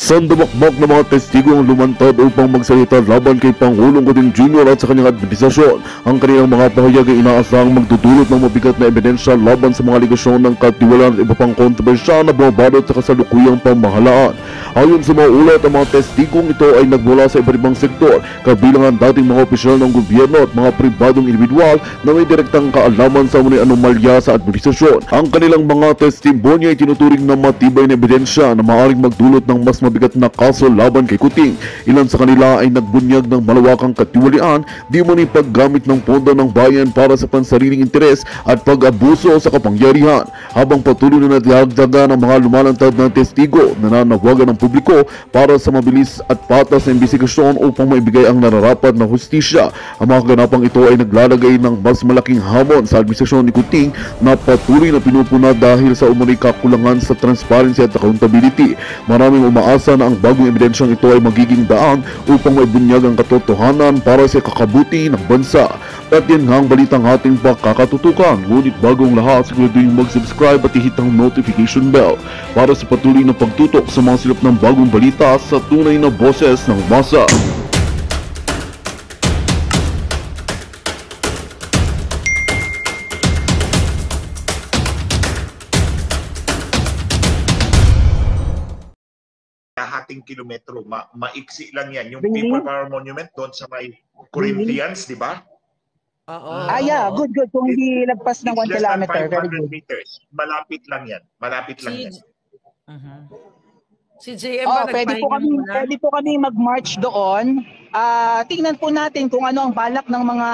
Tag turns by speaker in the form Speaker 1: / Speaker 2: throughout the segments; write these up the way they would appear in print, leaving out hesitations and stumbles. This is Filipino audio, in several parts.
Speaker 1: Sandamakmak na mga testigo ang lumantad upang magsalita laban kay Pangulong Kuting Jr. at sa kanyang administrasyon. Ang kanilang mga pahayag ay inaasahang magdudulot ng mabigat na ebidensya laban sa mga aligasyon ng katiwalaan at iba pang kontrobersya na bumabalot sa kasalukuyang pamahalaan. Ayon sa mga ulat, ang mga testigong ito ay nagmula sa iba't ibang sektor, kabilang ang dating mga opisyal ng gobyerno at mga pribadong individual na may direktang kaalaman sa mga anomalya sa administrasyon. Ang kanilang mga testimonya ay tinuturing na matibay na ebidensya na maaaring magdulot ng mas mabigat na kaso laban kay Kuting. Ilan sa kanila ay nagbunyag ng malawakang katiwalian, di man ang paggamit ng pondo ng bayan para sa pansariling interes at pag-abuso sa kapangyarihan. Habang patuloy na natihagdagan ang mga lumalantad na testigo, nananawagan ng publiko para sa mabilis at patas na imbestigasyon upang maibigay ang nararapat na hustisya. Ang mga kaganapang ito ay naglalagay ng mas malaking hamon sa administrasyon ni Kuting na patuloy na pinupuna dahil sa umano'y kakulangan sa transparency at accountability. Maraming umaasa na ang bagong ebidensyang ito ay magiging daan upang maibunyag ang katotohanan para sa kakabuti ng bansa. At yan nga ang balitang ating pakakatutukan. Ngunit bagong lahat, siguraduhin mag-subscribe at ihit ang notification bell para sa patuloy na pagtutok sa mga silap ng bagong balita sa tunay na boses ng masa.
Speaker 2: Hating kilometro, maiksi lang yan. Yung People Power Monument doon sa may Corinthians, di ba?
Speaker 3: Oo.
Speaker 4: Yeah, good. Kung hindi lagpas ng 1 kilometer.
Speaker 2: 500 meters. Malapit lang yan. Malapit lang yan.
Speaker 3: Si JM ba
Speaker 4: pwede po kami mag-march doon. Tingnan po natin kung ano ang balak ng mga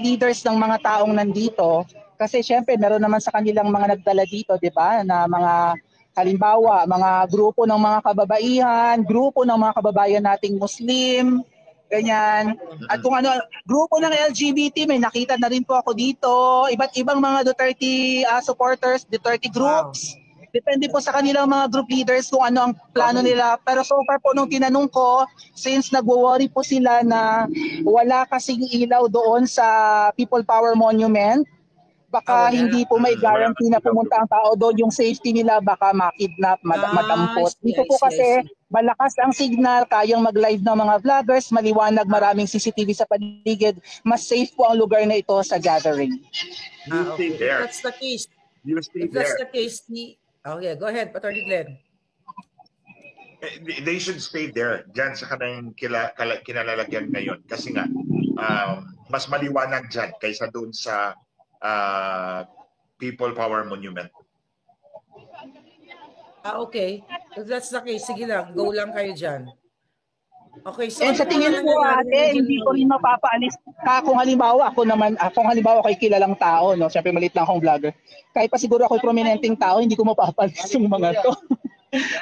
Speaker 4: leaders ng mga taong nandito. Kasi syempre, meron naman sa kanilang mga nagdala dito, di ba? Na mga halimbawa, mga grupo ng mga kababaihan, grupo ng mga kababayan nating Muslim, ganyan. At kung ano, grupo ng LGBT, may nakita na rin po ako dito. Iba't ibang mga Duterte supporters, Duterte groups. Depende po sa kanilang mga group leaders kung ano ang plano nila. Pero so far po nung tinanong ko, since nagwo-worry po sila na wala kasing ilaw doon sa People Power Monument, baka hindi po may guarantee na pumunta ang tao doon, yung safety nila baka makidnap, madampot. Dito po kasi malakas ang signal, kayang mag-live ng mga vloggers, maliwanag, maraming CCTV sa paligid, mas safe po ang lugar na ito sa gathering.
Speaker 3: Okay. If that's the case, okay, go ahead, Attorney Glenn.
Speaker 2: They should stay there, dyan sa kanilang kinalalagyan ngayon. Kasi nga, mas maliwanag dyan kaysa doon sa People Power Monument.
Speaker 3: Okay. If that's the case, sige lang. Go lang kayo dyan. Okay, so
Speaker 4: sa tingin ko ate, hindi ko rin mapapaalis kung halimbawa ako'y kilalang tao, no? Siyempre maliit lang akong vlogger. Kahit pa siguro ako'y prominenteng tao, hindi ko mapapaalis yung mga to.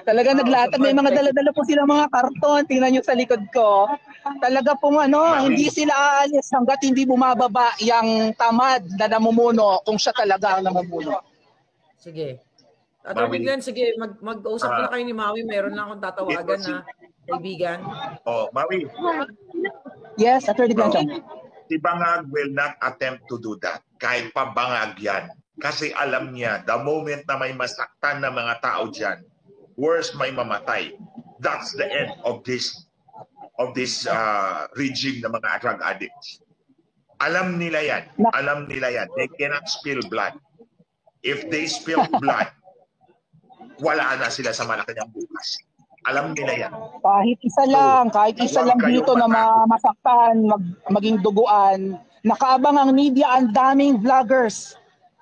Speaker 4: Talaga naglatag, may mga dala-dala po sila mga karton, tingnan nyo sa likod ko. Talaga pong hindi sila aalis hanggat hindi bumababa yung tamad na namumuno kung siya talaga ang namumuno.
Speaker 3: Sige. Attorney Glenn, sige, mag-usap na kayo ni Maui, meron lang akong tatawagan na kaibigan.
Speaker 2: Maui.
Speaker 4: Yes, Attorney Glenn.
Speaker 2: Si Bangag will not attempt to do that. Kahit pa Bangag yan. Kasi alam niya, the moment na may masaktan na mga tao dyan, worse may mamatay. That's the end of this regime ng mga drug addicts. Alam nila yan. Alam nila yan. They cannot spill blood. If they spill blood, wala na sila sa Malacanang bukas. Alam nila yan.
Speaker 4: Kahit isa lang dito na masaktan, maging duguan. Nakaabang ang media, ang daming vloggers.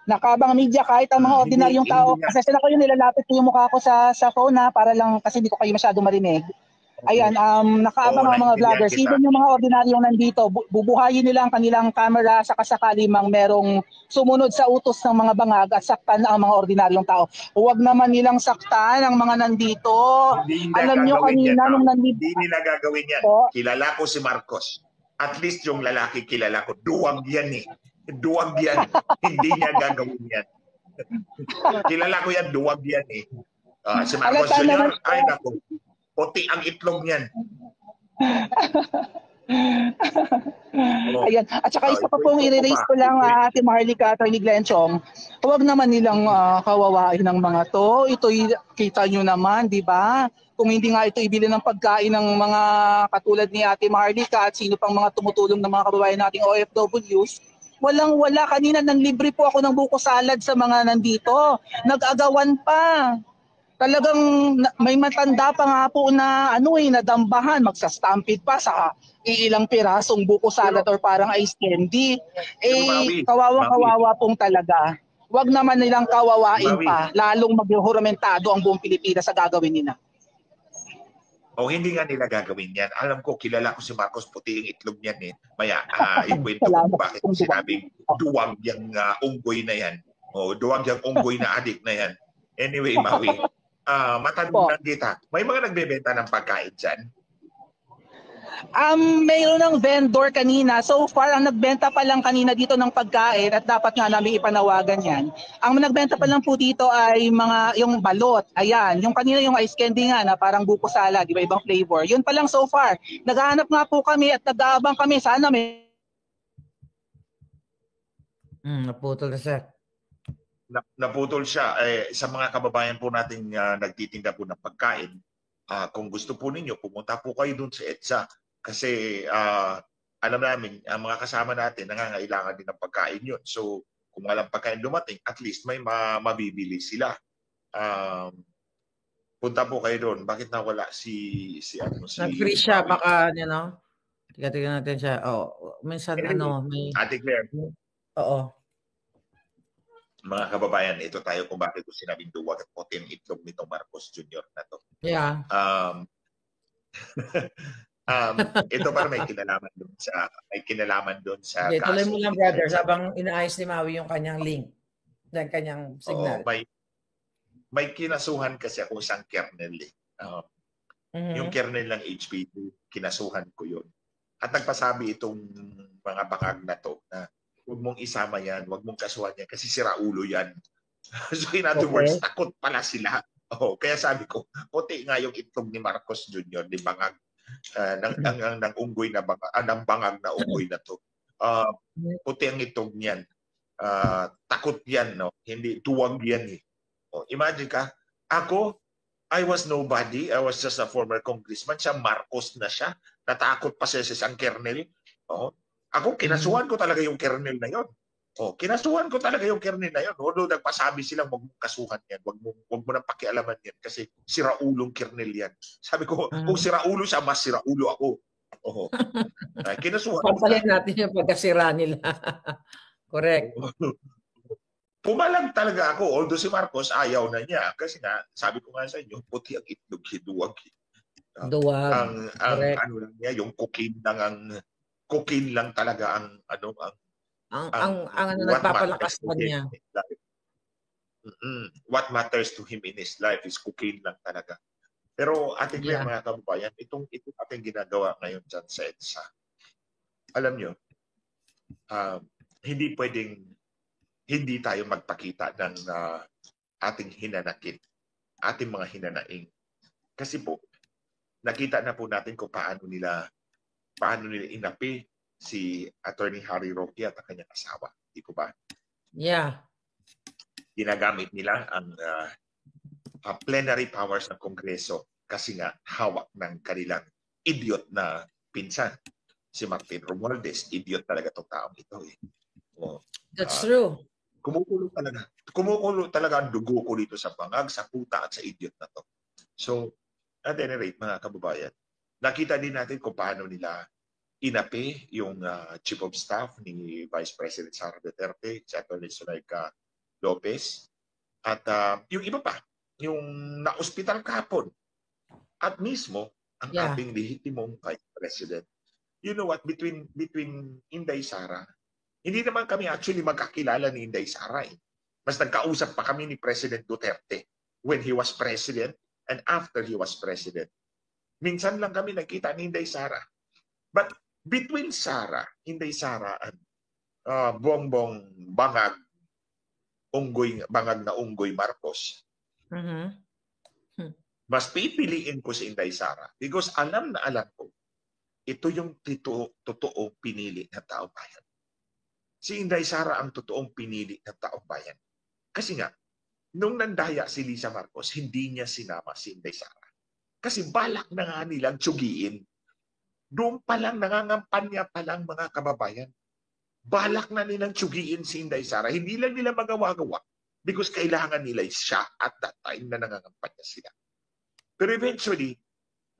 Speaker 4: Nakabang media kahit ang mga ordinaryong tao. Kasi sila ko yung nilalapit ko yung mukha ko sa phone para lang kasi hindi ko kayo masyado marinig. Ayan, nakaabang ang mga vloggers. Even yung mga ordinaryong nandito, bubuhayin nila ang kanilang camera sa kasakali mang merong sumunod sa utos ng mga bangag at saktan na ang mga ordinaryong tao. Huwag naman nilang saktan ang mga nandito. Alam nyo kanina nung nandito.
Speaker 2: Hindi nila gagawin yan. Kilala ko si Marcos. At least yung lalaki kilala ko. Duwag yan eh. Duwag yan. Hindi niya gagawin yan. Kilala ko yan, duwag yan eh. Si Marcos Jr., ay naku, puti ang itlog niyan.
Speaker 4: Ayan. At saka isa pa pong i-raise ko lang Ate Marlica, Attorney Glenn Chong, huwag naman nilang kawawain ng mga to. Ito'y kita nyo naman, di ba? kung hindi nga ito ibili ng pagkain ng mga katulad ni Ate Maharlika at sino pang mga tumutulong ng mga kababayan nating OFWs, walang-wala. Kanina nanlibre po ako ng buko salad sa mga nandito. Nag-agawan pa. Talagang may matanda pa nga po na nadambahan, magsa-stampede pa sa iilang pirasong buko salad or parang ice candy. Kawawang-kawawa pong talaga. Wag naman nilang kawawain pa, lalong maghuramentado ang buong Pilipinas sa gagawin nila.
Speaker 2: O hindi nga nila gagawin yan. Alam ko, kilala ko si Marcos, puti yung itlog niyan eh. Maya, ikwento ko bakit sinabing duwag yung unggoy na yan. O duwag yung unggoy na adik na yan. Anyway, Maui, matanong lang kita, may mga nagbebenta ng pagkain dyan?
Speaker 4: Mayroon ng vendor kanina. So far, ang nagbenta pa lang kanina dito ng pagkain at dapat nga namin ipanawagan yan. Ang nagbenta pa lang po dito ay yung balot. Ayan, yung kanina yung ice candy nga na parang buko salad, di ba, ibang flavor. Yun pa lang so far. Naghahanap nga po kami at nag-aabang kami. Sana may...
Speaker 3: Naputol na sir.
Speaker 2: Naputol siya. Sa mga kababayan po nating nagtitinda po ng pagkain, kung gusto po ninyo, pumunta po kayo dun sa EDSA. Kasi alam namin, ang mga kasama natin, nangangailangan din ng pagkain yun. So, kung walang pagkain dumating, at least may mabibili sila. Punta po kayo doon. Bakit nawala si
Speaker 3: nag-free siya, baka, tingnan natin siya. Minsan, may...
Speaker 2: Ate Claire.
Speaker 3: Oo.
Speaker 2: Mga kababayan, ito tayo kung bakit ko sinabing duwag at puti ang itlog nitong Marcos Jr. na to.
Speaker 3: Yeah.
Speaker 2: Ito para may kinalaman doon sa
Speaker 3: kaso. Tuloy mo lang, brother, habang inaayos ni Maui yung kanyang link, yung kanyang signal.
Speaker 2: May kinasuhan kasi ako isang kernel eh. Yung kernel ng HPD, kinasuhan ko yun. At nagpasabi itong mga bangag na to na huwag mong isama yan, huwag mong kasuhan yan kasi sira ulo yan. So in other words, takot pala sila. Kaya sabi ko, puti nga yung itlog ni Marcos Jr., ni bangag, ng unggoy na bangag, ng bangag na unggoy na to. Puti ang itlog niyan. Takot yan, no? Hindi, duwag yan eh. Imagine ka, ako, I was nobody. I was just a former congressman. Siya, Marcos na siya. Natakot pa siya sa isang kernel. Ako, kinasuhan ko talaga yung kernel na yon. Kinasuhan ko talaga yung kernel na yon. Although nagpasabi silang wag mong kasuhan yan. Wag mo nang pakialaman yan. Kasi siraulong kernel yan. Sabi ko, kung siraulo siya, mas siraulo ako. Kinasuhan ko.
Speaker 3: Pampalin natin yung pagkasira nila. Correct.
Speaker 2: Pumalag talaga ako. Although si Marcos, ayaw na niya. Kasi nga, sabi ko nga sa inyo, puti ang itlog, duwag.
Speaker 3: Duwag.
Speaker 2: Ang lang niya, yung cocaine lang talaga ang
Speaker 3: nagpapalakas pa niya.
Speaker 2: What matters to him in his life is cocaine lang talaga. Pero ating mga kababayan, itong ating ginagawa ngayon dyan sa EDSA, alam nyo, hindi pwedeng hindi tayo magpakita ng ating hinanakit, ating mga hinanaing. Kasi po, nakita na po natin kung paano nila inapi si Attorney Harry Roque at ang kanyang asawa. Di ko ba?
Speaker 3: Yeah.
Speaker 2: Ginagamit nila ang plenary powers ng Kongreso kasi nga hawak ng kanilang idiot na pinsan. Si Martin Romualdez, idiot talaga itong taong ito eh.
Speaker 3: That's true.
Speaker 2: Kumukulo talaga ang dugo ko dito sa bangag, sa puta at sa idiot na to. So, at any rate, mga kababayan, nakita din natin kung paano nila inapi yung Chief of Staff ni Vice President Sara Duterte, si Atty. Zuleika Lopez, at yung iba pa, yung na-hospital kahapon, at mismo ang ating lehitimong Vice President. You know what, between Inday Sara, hindi naman kami actually magkakilala ni Inday Sara. Mas nagkausap pa kami ni President Duterte when he was President and after he was President. Minsan lang kami nakita ni Inday Sara. But between Inday Sara and Bongbong Bangag na Unggoy Marcos, mas pipiliin ko si Inday Sara because alam na alam ko, ito yung totoong pinili ng taong bayan. Si Inday Sara ang totoong pinili ng taong bayan. Kasi nga, nung nandaya si Lisa Marcos, hindi niya sinama si Inday Sara. Kasi balak na nga nilang tsugiin. Doon pa lang, nangangampanya pa lang mga kababayan. Balak na nilang tsugiin si Inday Sara. Hindi lang nila magawa-gawa because kailangan nila siya at that time na nangangampanya sila. Pero eventually,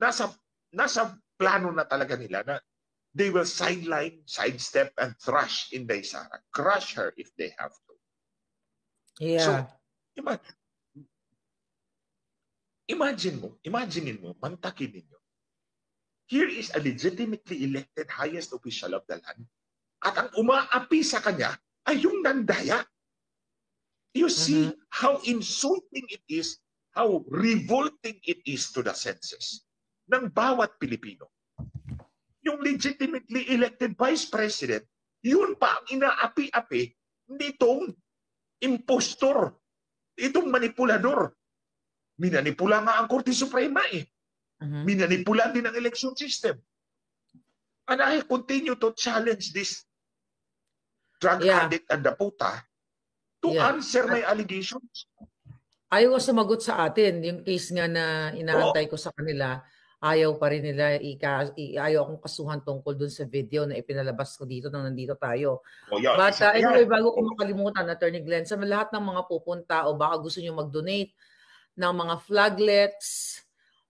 Speaker 2: nasa plano na talaga nila na they will sideline, sidestep, and thrash Inday Sara. Crush her if they have to.
Speaker 3: Yeah.
Speaker 2: So, imagine mo, mantakin ninyo. Here is a legitimately elected highest official of the land. At ang umaapi sa kanya ay yung nandaya. You see how insulting it is, how revolting it is to the senses ng bawat Pilipino. Yung legitimately elected vice president, yun pa ang inaapi-api nitong impostor, itong manipulador. Minanipula nga ang Korte Suprema eh. Minanipula din ang election system. And I continue to challenge this drug addict and the puta to answer my allegations.
Speaker 3: Ayaw sumagot sa atin. Yung case nga na inaantay ko sa kanila, ayaw pa rin nila, ayaw akong kasuhan tungkol dun sa video na ipinalabas ko dito nang nandito tayo. But anyway, bago ko makalimutan, Attorney Glenn, sa lahat ng mga pupunta o baka gusto nyo mag-donate ng mga flaglets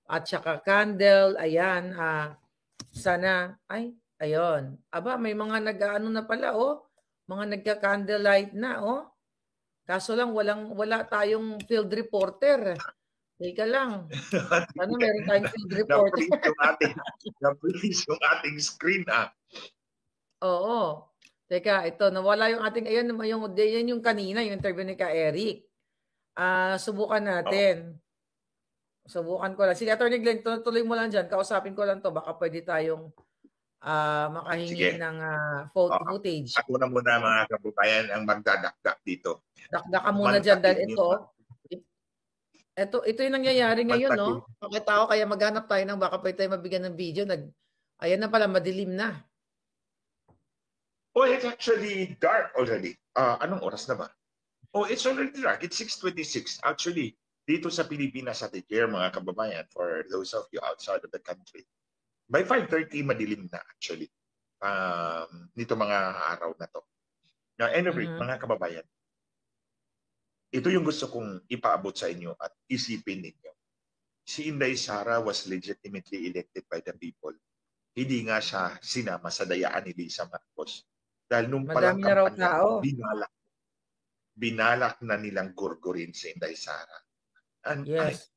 Speaker 3: at saka candle, ayan, sana, ayun. Aba, may mga nag-ano na pala, mga nagka-candlelight na, Kaso lang, wala tayong field reporter. Teka lang. Ano meron tayong field reporter?
Speaker 2: Na-freeze yung ating screen,
Speaker 3: Oo. Teka, ito, nawala yung ating, ayan yung kanina, yung interview ni Ka Eric. Subukan natin. Subukan ko lang. Sige, Attorney Glenn, tuloy mo lang dyan. Kausapin ko lang to. Baka pwede tayong makahingi ng footage.
Speaker 2: Ako na muna mga kababayan ang magdadakdak dito.
Speaker 3: Dakdakan muna dyan dahil ito yung nangyayari ngayon, no? Pakita ko, kaya maghanap tayo ng baka pwede tayo mabigyan ng video. Ayan na pala, madilim na.
Speaker 2: It's actually dark already. Anong oras na ba? It's already dark. It's 6:26. Actually, dito sa Pilipinas at here, mga kababayan, for those of you outside of the country, by 5:30, madilim na actually. Nito mga araw na to. Now, anyway, mga kababayan, ito yung gusto kong ipaabot sa inyo at isipin ninyo. Si Inday Sara was legitimately elected by the people. Hindi nga siya sinama sa dayaan ni Lisa Marcos. Dahil nung palang kampanya, binalak na nilang gurgurin si Inday Sara. And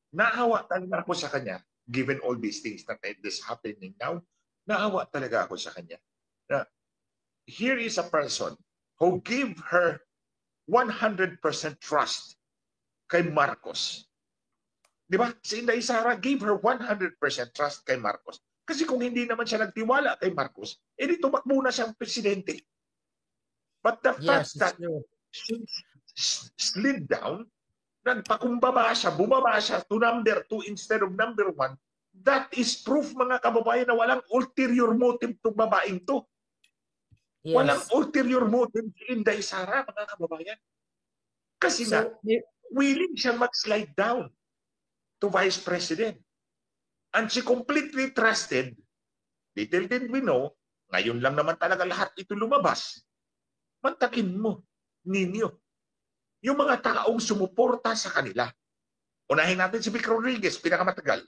Speaker 2: naawa talaga ako sa kanya, given all these things that is happening now, naawa talaga ako sa kanya. Na, here is a person who gave her 100% trust kay Marcos. Di ba? Si Inday Sara gave her 100% trust kay Marcos. Kasi kung hindi naman siya nagtiwala kay Marcos, edi tumakbo na siyang presidente. But the fact that she slid down, nagpakumbaba siya, bumaba siya to number 2 instead of number 1, that is proof, mga kababayan, na walang ulterior motive itong babaeng to. Walang ulterior motive si Inday Sara, mga kababayan. Kasi willing siya mag-slide down to Vice President. And she completely trusted, little did we know, ngayon lang naman talaga lahat ito lumabas. Mantakin mo, ninyo, yung mga taong sumuporta sa kanila. Unahin natin si Vic Rodriguez, pinakamatagal.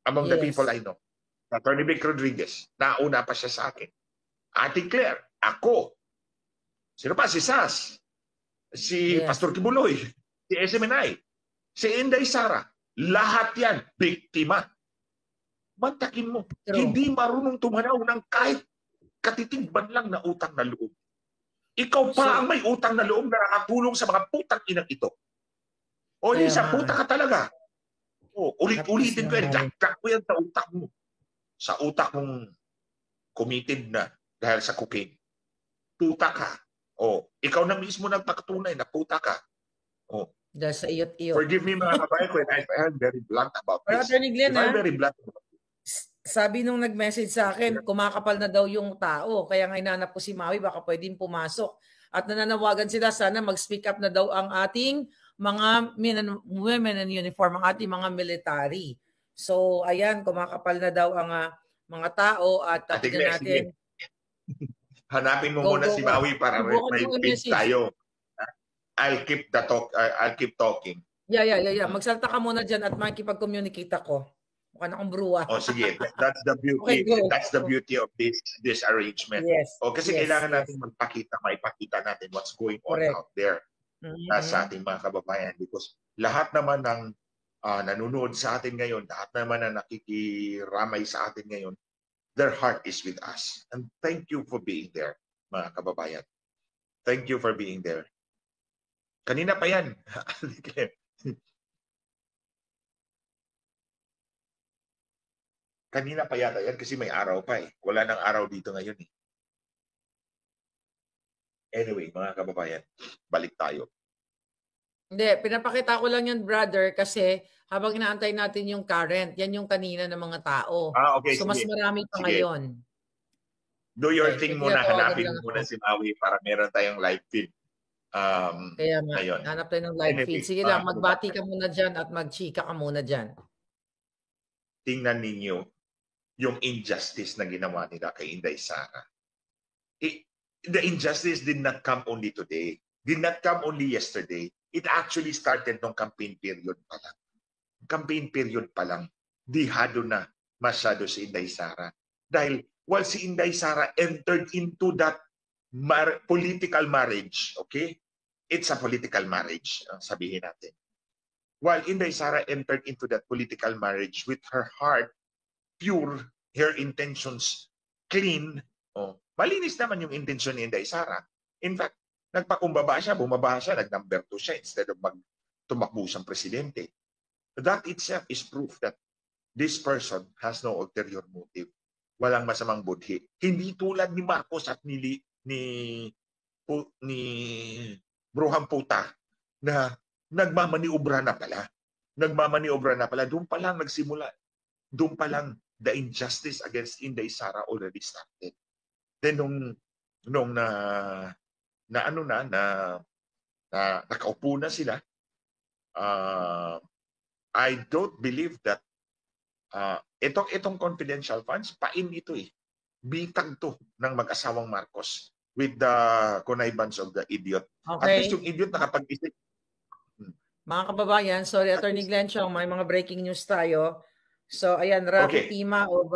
Speaker 2: Among the people I know. Attorney Vic Rodriguez, nauna pa siya sa akin. Ate Claire, ako. Sino pa? Si Sas. Si Pastor Kibuloy. Si SMNI. Si Inday Sara. Lahat yan, biktima. Mantakin mo. Hindi marunong tumanaw ng kahit katitigban lang na utang na loob. Ikaw pa ang may utang na loob na nakatulong sa mga putang inang ito. Lisa, puta ka talaga. Ulit-ulitin ko yan. Jack ko yan sa utak mo. Sa utak mong committed na dahil sa cocaine. Puta ka. Ikaw na mismo nagpatunay na puta ka.
Speaker 3: Dahil sa iyot-iyot.
Speaker 2: Forgive me, mga kabayan ko, I am very blunt about this.
Speaker 3: Attorney Glenn,
Speaker 2: I'm very blunt about this.
Speaker 3: Sabi nung nag-message sa akin, kumakapal na daw yung tao. Kaya nga hinanap ko si Maui, baka pwedeng pumasok. At nananawagan sila, sana mag-speak up na daw ang ating mga women in uniform, ang ating mga military. So, ayan, kumakapal na daw ang mga tao at
Speaker 2: Ate
Speaker 3: tignan
Speaker 2: Claire, sige.
Speaker 3: natin.
Speaker 2: Hanapin mo
Speaker 3: Go,
Speaker 2: muna
Speaker 3: go,
Speaker 2: si
Speaker 3: go.
Speaker 2: Maui para
Speaker 3: Subukan
Speaker 2: may
Speaker 3: mo
Speaker 2: page
Speaker 3: i-message.
Speaker 2: tayo. I'll keep talking.
Speaker 3: Yeah. Magsalta ka muna dyan at makikipag-communicate ako. Mukha na akong bruwa.
Speaker 2: Oh, sige. That's the beauty.
Speaker 3: Okay, go.
Speaker 2: That's the beauty of this arrangement.
Speaker 3: Yes.
Speaker 2: O kasi
Speaker 3: yes,
Speaker 2: kailangan
Speaker 3: yes.
Speaker 2: natin maipakita natin what's going on
Speaker 3: Correct.
Speaker 2: out there sa
Speaker 3: Mhm.
Speaker 2: ating mga kababayan, because lahat naman ng nanonood sa atin ngayon, lahat naman na nakikiramay sa atin ngayon, their heart is with us. And thank you for being there, mga kababayan. Thank you for being there. Kanina pa yan. Kanina pa yata yan kasi may araw pa eh. Wala nang araw dito ngayon eh. Anyway, mga kababayan, balik tayo.
Speaker 3: Hindi, pinapakita ko lang yan, brother, kasi habang inaantay natin yung current, yan yung kanina ng mga tao.
Speaker 2: Okay,
Speaker 3: so,
Speaker 2: sige.
Speaker 3: mas marami pa
Speaker 2: Sige.
Speaker 3: ngayon.
Speaker 2: Do your
Speaker 3: Okay,
Speaker 2: thing muna.
Speaker 3: tinatawagan
Speaker 2: Hanapin
Speaker 3: lang
Speaker 2: mo muna
Speaker 3: ako.
Speaker 2: si Maui para meron tayong live feed.
Speaker 3: Kaya nga,
Speaker 2: Ngayon.
Speaker 3: hanap tayo ng live
Speaker 2: Anyway,
Speaker 3: feed. Sige
Speaker 2: mga
Speaker 3: lang, magbati
Speaker 2: kababayan,
Speaker 3: ka muna dyan at magchika ka muna dyan.
Speaker 2: tingnan ninyo yung injustice na ginawa nila kay Inday Sara. The injustice did not come only today. Did not come only yesterday. It actually started nung campaign period pa lang. Campaign period pa lang, dihado na masyado si Inday Sara. Dahil while si Inday Sara entered into that political marriage, okay? It's a political marriage, sabihin natin. While Inday Sara entered into that political marriage with her heart pure, her intentions clean, malinis naman yung intensyon ni Inday Sara. In fact, nagpakumbaba siya, bumaba siya, nag-number 2 siya instead of tumakbo siyang presidente. That itself is proof that this person has no ulterior motive. Walang masamang budhi. Hindi tulad ni Marcos at ni Bruhang Puta na nagmamaniobra na pala. Nagmamaniobra na pala. Doon pa lang nagsimula. Doon pa lang the injustice against Inday Sara already started. Then nung nakaupo na sila, I don't believe that itong confidential funds, pain ito eh. Bitag to ng mag-asawang Marcos with the connivance of the idiot.
Speaker 3: Okay.
Speaker 2: At least yung idiot nakapag-isip.
Speaker 3: Mga kababayan, sorry, Attorney Glenn Chong, may mga breaking news tayo. So, ayan, Rafi Tima of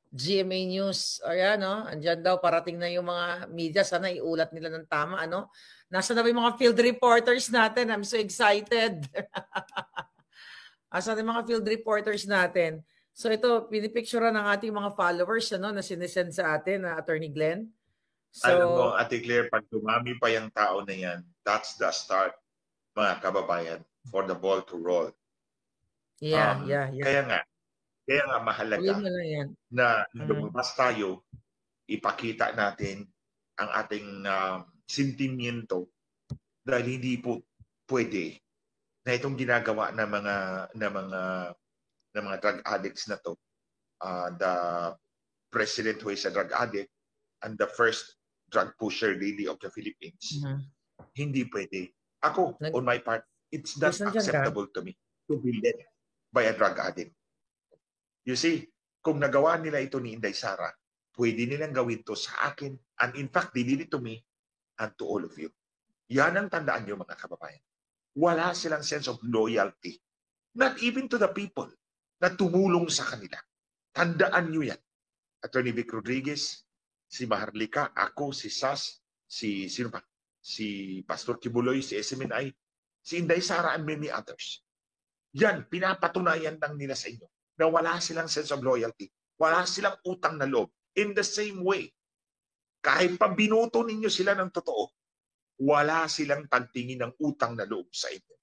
Speaker 3: GMA News. Ayan, no? Andyan daw, parating na yung mga media. Sana iulat nila ng tama, ano? Nasa na ba yung mga field reporters natin? I'm so excited. Asa na yung mga field reporters natin? So, ito, pinipicture ng ating mga followers, ano, na sinesend sa atin, Attorney Glenn. So,
Speaker 2: alam mo, Ate Claire, pag dumami pa yung tao na yan, that's the start, mga kababayan, for the ball to roll.
Speaker 3: Yeah.
Speaker 2: Kaya nga mahalaga na lumabas tayo, ipakita natin ang ating sentimiento dahil hindi po pwede na itong ginagawa ng mga drug addicts na to, the president who is a drug addict and the first drug pusher lady of the Philippines, hindi pwede. Ako, on my part, it's not acceptable to me to be led by a drug addict. You see, kung nagawa nila ito ni Inday Sara, pwede nilang gawin to sa akin, and in fact, they did it to me and to all of you. Yan ang tandaan nyo, mga kababayan. Wala silang sense of loyalty. Not even to the people na tumulong sa kanila. Tandaan nyo yan. Attorney Vic Rodriguez, si Maharlika, ako, si Sas, si Pastor Kibuloy, si SMNI, si Inday Sara, and many others. Yan, pinapatunayan lang nila sa inyo na wala silang sense of loyalty. Wala silang utang na loob. In the same way, kahit pa binuto ninyo sila ng totoo, wala silang pagtingin ng utang na loob sa inyo.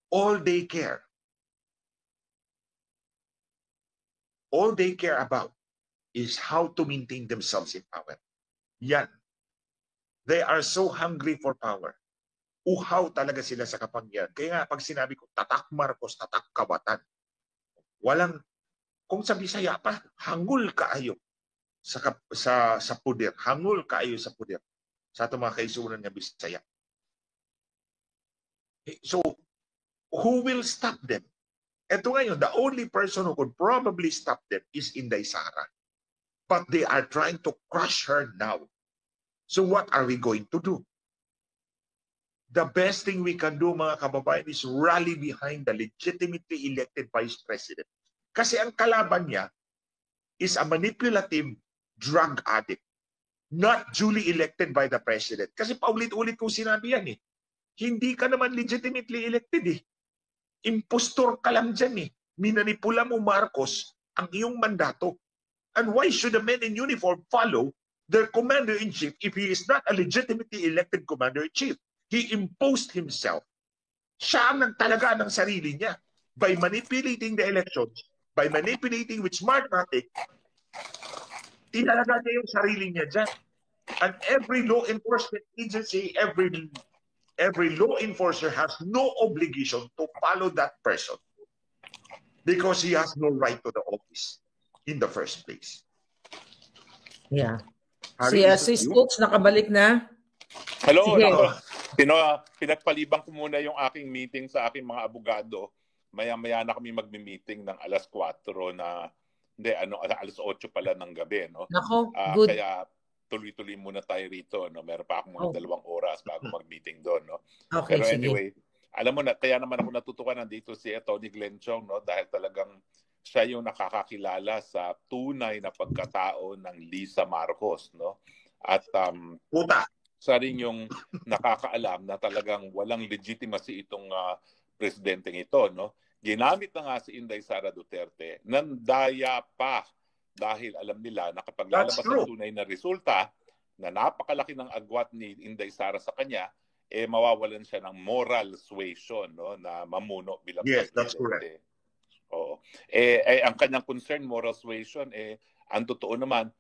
Speaker 2: All they care about is how to maintain themselves in power. Yan. They are so hungry for power. Uhaw talaga sila sa kapangyarihan. Kaya nga, pag sinabi ko, tatak Marcos, tatak Kabatan, kung sa Bisaya pa, hangul kaayo sa puder. Hangul kaayo sa puder. Sa itong mga kaisunan niya Bisaya. So, who will stop them? Ito ngayon, the only person who could probably stop them is Inday Sara. But they are trying to crush her now. So what are we going to do? The best thing we can do, mga kababayan, is rally behind the legitimately elected Vice President. Kasi ang kalaban niya is a manipulative drug addict, not duly elected by the President. Kasi paulit-ulit kong sinabi yan eh. Hindi ka naman legitimately elected eh. Impostor ka lang dyan eh. Minanipula mo, Marcos, ang iyong mandato. And why should the men in uniform follow their commander-in-chief if he is not a legitimately elected commander-in-chief? He imposed himself. Siya ang nagtalaga ng sarili niya by manipulating the elections, by manipulating with Smartmatic, tinalaga niya yung sarili niya dyan. And every law enforcement agency, every law enforcer has no obligation to follow that person because he has no right to the office in the first place.
Speaker 3: Yeah.
Speaker 2: Harry,
Speaker 3: Si Stokes nakabalik na.
Speaker 5: Hello,
Speaker 3: Sige.
Speaker 5: Pinagpalibang ko muna yung aking meeting sa aking mga abogado. Maya-maya na kami magmi-meeting ng alas 4 na, alas 8 pala ng gabi, no?
Speaker 3: Nako, good.
Speaker 5: Kaya tuloy-tuloy muna tayo rito, no? Meron pa akong mga 2 oras bago mag-meeting doon, no?
Speaker 3: Okay,
Speaker 5: Pero
Speaker 3: sige.
Speaker 5: anyway, alam mo na, kaya naman ako natutukan nandito si Tony Glenn Chong, no? Dahil talagang siya yung nakakakilala sa tunay na pagkatao ng Lisa Marcos, no? At
Speaker 2: Puta.
Speaker 5: siya rin yung nakakaalam na talagang walang legitimacy itong presidenteng ito, no? Ginamit na nga si Inday Sara Duterte, nandaya pa dahil alam nila na kapag lalabas ang tunay na resulta na napakalaki ng agwat ni Inday Sara sa kanya, mawawalan siya ng moral suasion, no, na mamuno bilang
Speaker 2: Yes,
Speaker 5: presidente.
Speaker 2: that's correct.
Speaker 5: Oo. Ang kanyang concern, moral suasion, ang totoo naman,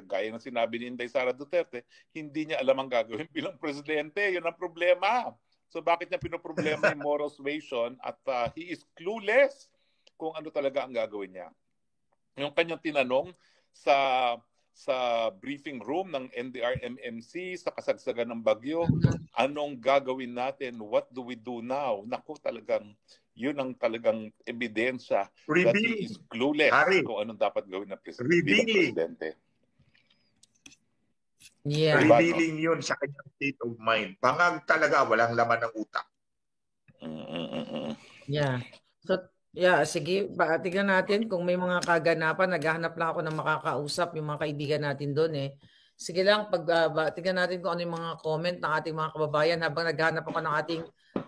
Speaker 5: gaya ng sinabi ni Inday Sara Duterte, hindi niya alam ang gagawin bilang presidente. Yun ang problema. So bakit niya pinoproblema yung moral suasion at he is clueless kung ano talaga ang gagawin niya. Yung kanyang tinanong sa briefing room ng NDR-MMC sa kasagsagan ng bagyo, anong gagawin natin? What do we do now? Naku, talagang yun ang talagang ebidensya that he is clueless kung anong dapat gawin ng presidente.
Speaker 3: Yeah.
Speaker 2: Revealing yun sa kanyang state of mind. Bangag talaga, walang laman ng utak.
Speaker 3: Yeah. So, yeah, sige, tignan natin kung may mga kaganapan. Naghahanap lang ako ng makakausap yung mga kaibigan natin doon eh. Sige lang, tignan natin kung ano yung mga comment ng ating mga kababayan habang naghahanap ako ng ating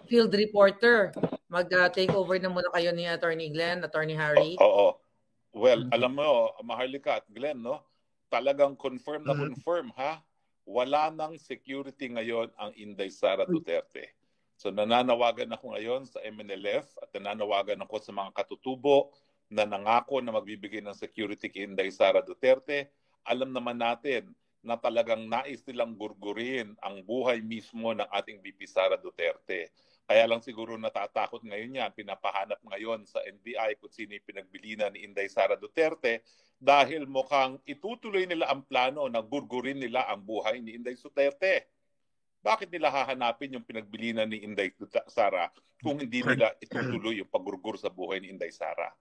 Speaker 3: field reporter. Mag-take over na muna kayo ni Attorney Glenn, Attorney Harry.
Speaker 5: Oo. Well, alam mo, Maharlika at Glenn, no? Talagang confirm na confirm, ha? Wala nang security ngayon ang Inday Sara Duterte. So nananawagan ako ngayon sa MNLF at nananawagan ako sa mga katutubo na nangako na magbibigay ng security kay Inday Sara Duterte. Alam naman natin na talagang nais nilang gurgurin ang buhay mismo ng ating VP Sara Duterte. Kaya lang siguro natatakot ngayon yan, pinapahanap ngayon sa NBI kung sino yung pinagbilinan ni Inday Sara Duterte dahil mukhang itutuloy nila ang plano na gurgurin nila ang buhay ni Inday Duterte. Bakit nila hahanapin yung pinagbilinan ni Inday Sara kung hindi nila itutuloy yung paggurgur sa buhay ni Inday Sara?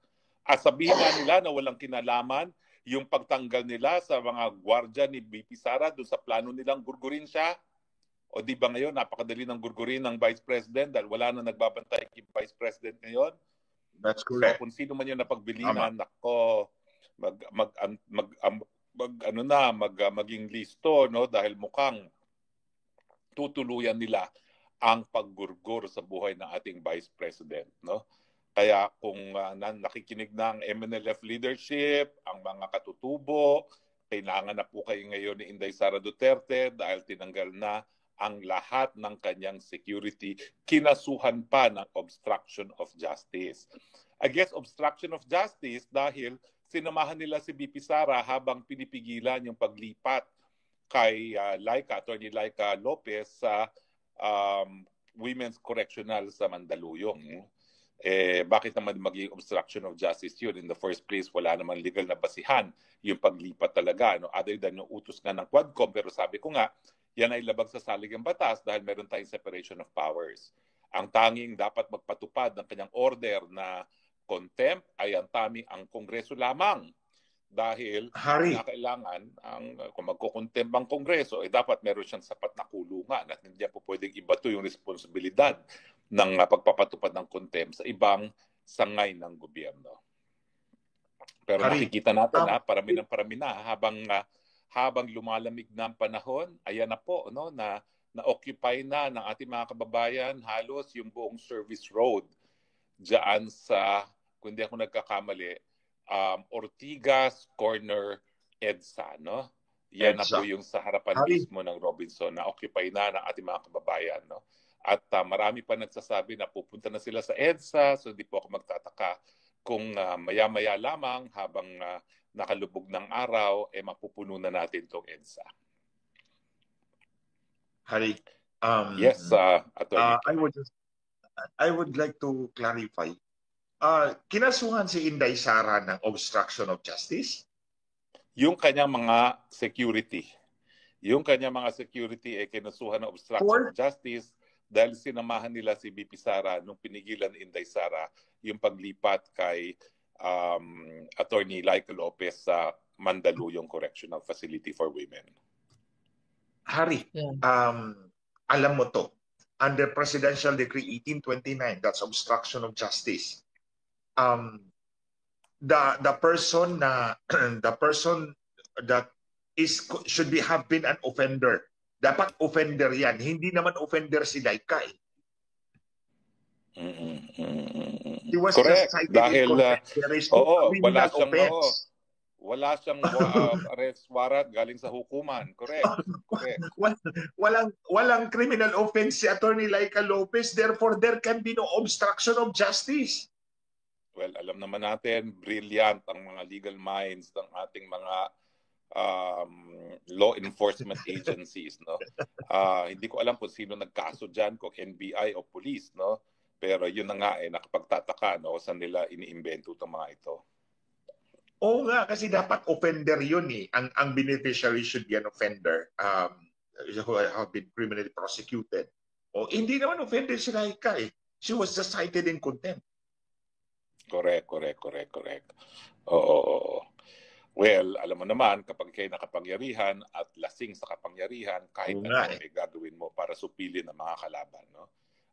Speaker 5: At sabihin nga nila na walang kinalaman yung pagtanggal nila sa mga gwardya ni VP Sara doon sa plano nilang gurgurin siya. O di ba ngayon, napakadali ng gurgurin ng Vice President dahil wala na nagbabantay kay Vice President ngayon?
Speaker 2: That's correct.
Speaker 5: So kung sino man yung napagbilinan, maging listo, no, dahil mukhang tutuluyan nila ang paggurgur sa buhay ng ating Vice President, no? Kaya kung nakikinig ng MNLF leadership, ang mga katutubo, kailangan na po kayo ngayon ni Inday Sara Duterte dahil tinanggal na ang lahat ng kanyang security, kinasuhan pa ng obstruction of justice. I guess obstruction of justice dahil sinamahan nila si VP Sara habang pinipigilan yung paglipat kay Attorney Laika Lopez sa Women's Correctional sa Mandaluyong. Bakit naman maging obstruction of justice yun? In the first place, wala naman legal na basihan yung paglipat talaga, no? Other than yung utos nga ng Quadcom. Pero sabi ko nga, yan ay labag sa saligang batas dahil meron tayong separation of powers. Ang tanging dapat magpatupad ng kanyang order na contempt ay ang Kongreso lamang. Dahil kailangan kung magko-contempt ang Kongreso, dapat meron siyang sapat na kulungan at hindi po pwedeng ibato yung responsibilidad ng pagpapatupad ng contempt sa ibang sangay ng gobyerno. Pero nakikita natin parami na habang lumalamig na ang panahon, ayan na po na-occupy na ng ating mga kababayan halos yung buong service road diyan sa, kung di ako nagkakamali, Ortigas Corner EDSA, no? Yan na po yung sa harapan mismo ng Robinson na occupy na ng ating mga kababayan, no? At marami pa nagsasabi na pupunta na sila sa EDSA, so hindi po ako magtataka kung maya-maya lamang habang nakalubog ng araw, mapupuno na natin itong EDSA.
Speaker 2: Hari,
Speaker 5: yes, Attorney.
Speaker 2: I would like to clarify. Kinasuhan si Inday Sara ng obstruction of justice?
Speaker 5: Yung kanyang mga security. Yung kanyang mga security ay kinasuhan ng obstruction of justice dahil sinamahan nila si BP Sara nung pinigilan ni Inday Sara yung paglipat kay Attorney Laika Lopez sa Mandaluyong Correctional Facility for Women.
Speaker 2: Hari, alam mo to. Under Presidential Decree 1829, that's obstruction of justice. The person that should have been an offender. Dapat offender yan. Hindi naman offender si Laika. He was
Speaker 5: correct.
Speaker 2: Just cited
Speaker 5: dahil
Speaker 2: wala siyang
Speaker 5: arrest warrant galing sa hukuman. Correct.
Speaker 2: Walang criminal offense si Attorney Laika Lopez, therefore there can be no obstruction of justice.
Speaker 5: Well, alam naman natin, brilliant ang mga legal minds ng ating mga law enforcement agencies, no? Hindi ko alam kung sino nagkaso diyan, kung NBI o police, no? Pero yun na nga nakapagtataka, no, saan nila iniimbento itong mga ito.
Speaker 2: Oo nga, kasi dapat offender yun eh. Ang beneficiary should be an offender who have been criminally prosecuted. O hindi naman offender si Laika eh. She was just cited in contempt.
Speaker 5: Correct. Oo. Well, alam mo naman, kapag kayo nakapangyarihan at lasing sa kapangyarihan, kahit ano ay gagawin mo para supilin ang mga kalaban, no?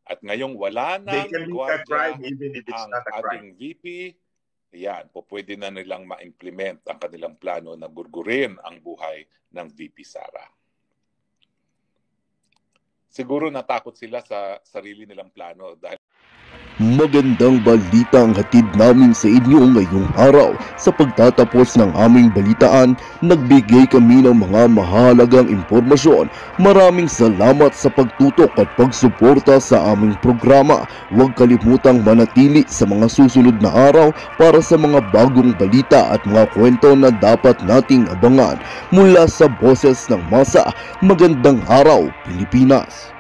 Speaker 5: At ngayong wala na ang ating VP, yan, pwede na nilang ma-implement ang kanilang plano na gurgurin ang buhay ng VP Sara. Siguro natakot sila sa sarili nilang plano dahil
Speaker 1: Magandang balita ang hatid namin sa inyo ngayong araw. Sa pagtatapos ng aming balitaan, nagbigay kami ng mga mahalagang impormasyon. Maraming salamat sa pagtutok at pagsuporta sa aming programa. Huwag kalimutang manatili sa mga susunod na araw para sa mga bagong balita at mga kwento na dapat nating abangan. Mula sa Boses ng Masa, magandang araw, Pilipinas!